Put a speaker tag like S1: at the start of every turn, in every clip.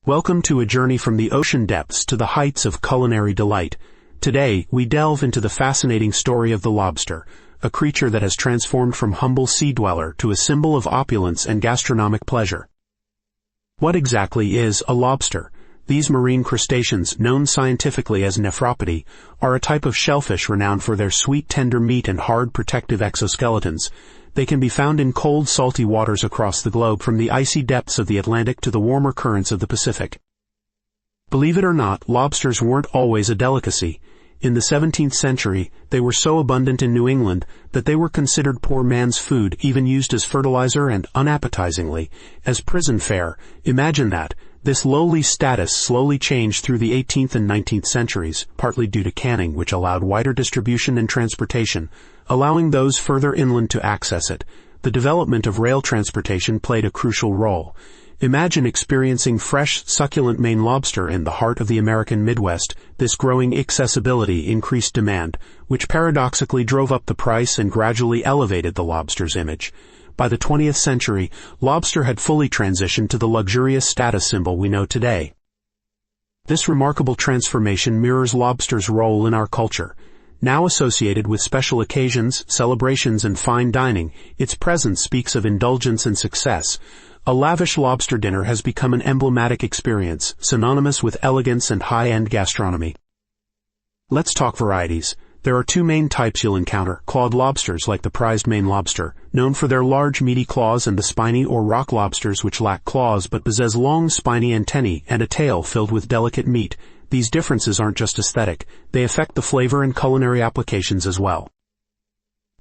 S1: Welcome to a journey from the ocean depths to the heights of culinary delight. Today, we delve into the fascinating story of the lobster, a creature that has transformed from humble sea dweller to a symbol of opulence and gastronomic pleasure. What exactly is a lobster? These marine crustaceans, known scientifically as nephropody, are a type of shellfish renowned for their sweet, tender meat and hard, protective exoskeletons. They can be found in cold, salty waters across the globe, from the icy depths of the Atlantic to the warmer currents of the Pacific. Believe it or not, lobsters weren't always a delicacy. In the 17th century, they were so abundant in New England that they were considered poor man's food, even used as fertilizer and, unappetizingly, as prison fare. Imagine that. This lowly status slowly changed through the 18th and 19th centuries, partly due to canning, which allowed wider distribution and transportation, allowing those further inland to access it. The development of rail transportation played a crucial role. Imagine experiencing fresh, succulent Maine lobster in the heart of the American Midwest. This growing accessibility increased demand, which paradoxically drove up the price and gradually elevated the lobster's image. By the 20th century, lobster had fully transitioned to the luxurious status symbol we know today. This remarkable transformation mirrors lobster's role in our culture. Now associated with special occasions, celebrations, and fine dining, its presence speaks of indulgence and success. A lavish lobster dinner has become an emblematic experience, synonymous with elegance and high-end gastronomy. Let's talk varieties. There are two main types you'll encounter: clawed lobsters, like the prized Maine lobster, known for their large meaty claws, and the spiny or rock lobsters, which lack claws but possess long spiny antennae and a tail filled with delicate meat. These differences aren't just aesthetic, they affect the flavor and culinary applications as well.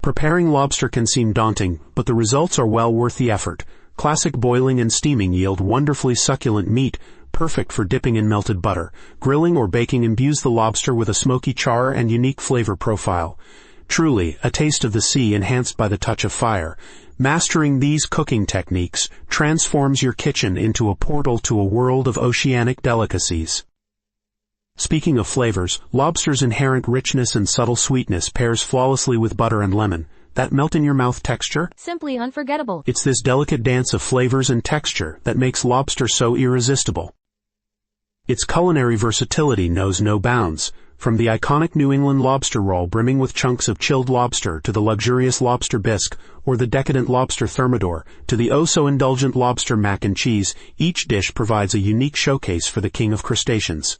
S1: Preparing lobster can seem daunting, but the results are well worth the effort. Classic boiling and steaming yield wonderfully succulent meat, perfect for dipping in melted butter. Grilling or baking imbues the lobster with a smoky char and unique flavor profile. Truly, a taste of the sea enhanced by the touch of fire. Mastering these cooking techniques transforms your kitchen into a portal to a world of oceanic delicacies. Speaking of flavors, lobster's inherent richness and subtle sweetness pairs flawlessly with butter and lemon. That melt-in-your-mouth texture?
S2: Simply unforgettable.
S1: It's this delicate dance of flavors and texture that makes lobster so irresistible. Its culinary versatility knows no bounds. From the iconic New England lobster roll brimming with chunks of chilled lobster to the luxurious lobster bisque or the decadent lobster thermidor to the oh-so-indulgent lobster mac and cheese, each dish provides a unique showcase for the king of crustaceans.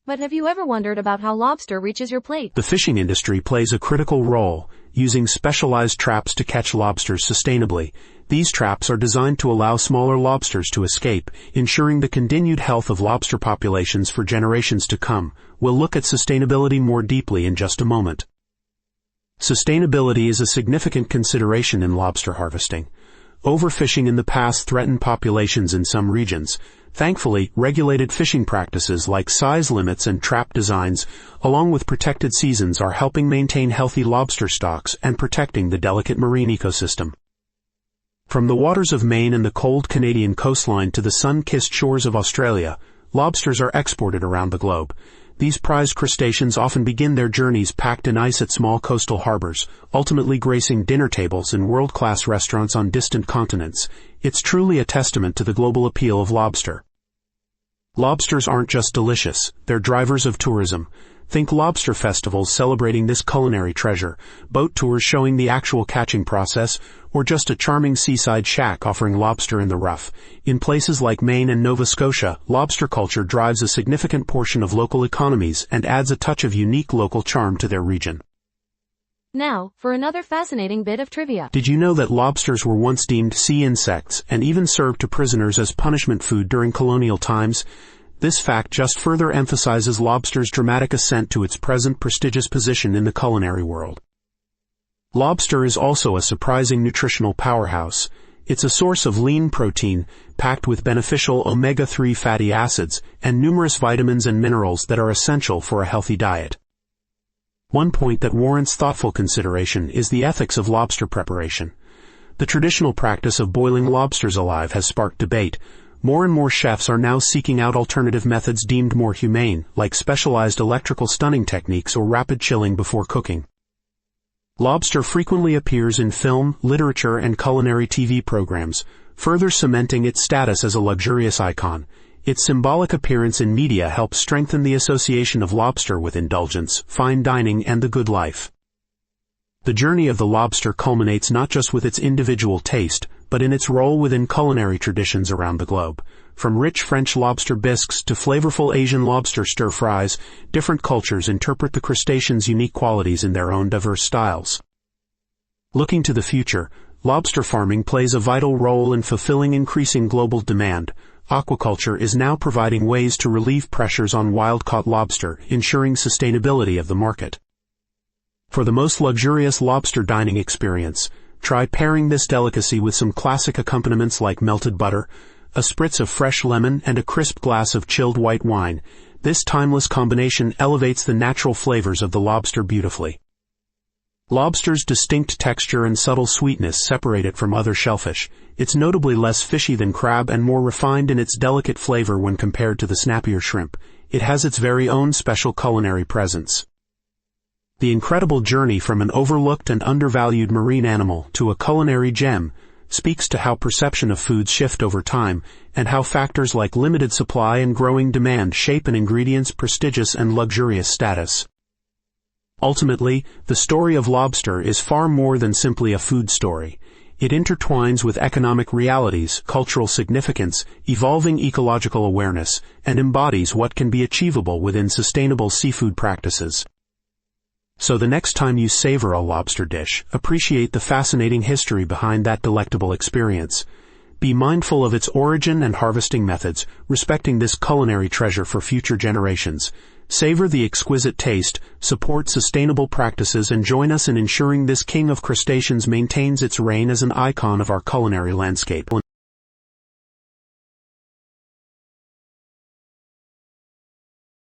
S2: But have you ever wondered about how lobster reaches your plate?
S1: The fishing industry plays a critical role, using specialized traps to catch lobsters sustainably. These traps are designed to allow smaller lobsters to escape, ensuring the continued health of lobster populations for generations to come. We'll look at sustainability more deeply in just a moment. Sustainability is a significant consideration in lobster harvesting. Overfishing in the past threatened populations in some regions. Thankfully, regulated fishing practices like size limits and trap designs, along with protected seasons, are helping maintain healthy lobster stocks and protecting the delicate marine ecosystem. From the waters of Maine and the cold Canadian coastline to the sun-kissed shores of Australia, lobsters are exported around the globe. These prized crustaceans often begin their journeys packed in ice at small coastal harbors, ultimately gracing dinner tables in world-class restaurants on distant continents. It's truly a testament to the global appeal of lobster. Lobsters aren't just delicious, they're drivers of tourism. Think lobster festivals celebrating this culinary treasure, boat tours showing the actual catching process, or just a charming seaside shack offering lobster in the rough. In places like Maine and Nova Scotia, lobster culture drives a significant portion of local economies and adds a touch of unique local charm to their region.
S2: Now, for another fascinating bit of trivia.
S1: Did you know that lobsters were once deemed sea insects and even served to prisoners as punishment food during colonial times? This fact just further emphasizes lobster's dramatic ascent to its present prestigious position in the culinary world. Lobster is also a surprising nutritional powerhouse. It's a source of lean protein, packed with beneficial omega-3 fatty acids and numerous vitamins and minerals that are essential for a healthy diet. One point that warrants thoughtful consideration is the ethics of lobster preparation. The traditional practice of boiling lobsters alive has sparked debate. More and more chefs are now seeking out alternative methods deemed more humane, like specialized electrical stunning techniques or rapid chilling before cooking. Lobster frequently appears in film, literature, and culinary TV programs, further cementing its status as a luxurious icon. Its symbolic appearance in media helps strengthen the association of lobster with indulgence, fine dining, and the good life. The journey of the lobster culminates not just with its individual taste, but in its role within culinary traditions around the globe. From rich French lobster bisques to flavorful Asian lobster stir-fries, different cultures interpret the crustacean's unique qualities in their own diverse styles. Looking to the future, lobster farming plays a vital role in fulfilling increasing global demand. Aquaculture is now providing ways to relieve pressures on wild-caught lobster, ensuring sustainability of the market. For the most luxurious lobster dining experience, try pairing this delicacy with some classic accompaniments like melted butter, a spritz of fresh lemon, and a crisp glass of chilled white wine. This timeless combination elevates the natural flavors of the lobster beautifully. Lobster's distinct texture and subtle sweetness separate it from other shellfish. It's notably less fishy than crab and more refined in its delicate flavor when compared to the snappier shrimp. It has its very own special culinary presence. The incredible journey from an overlooked and undervalued marine animal to a culinary gem speaks to how perception of foods shift over time, and how factors like limited supply and growing demand shape an ingredient's prestigious and luxurious status. Ultimately, the story of lobster is far more than simply a food story. It intertwines with economic realities, cultural significance, evolving ecological awareness, and embodies what can be achievable within sustainable seafood practices. So the next time you savor a lobster dish, appreciate the fascinating history behind that delectable experience. Be mindful of its origin and harvesting methods, respecting this culinary treasure for future generations. Savor the exquisite taste, support sustainable practices, and join us in ensuring this king of crustaceans maintains its reign as an icon of our culinary landscape.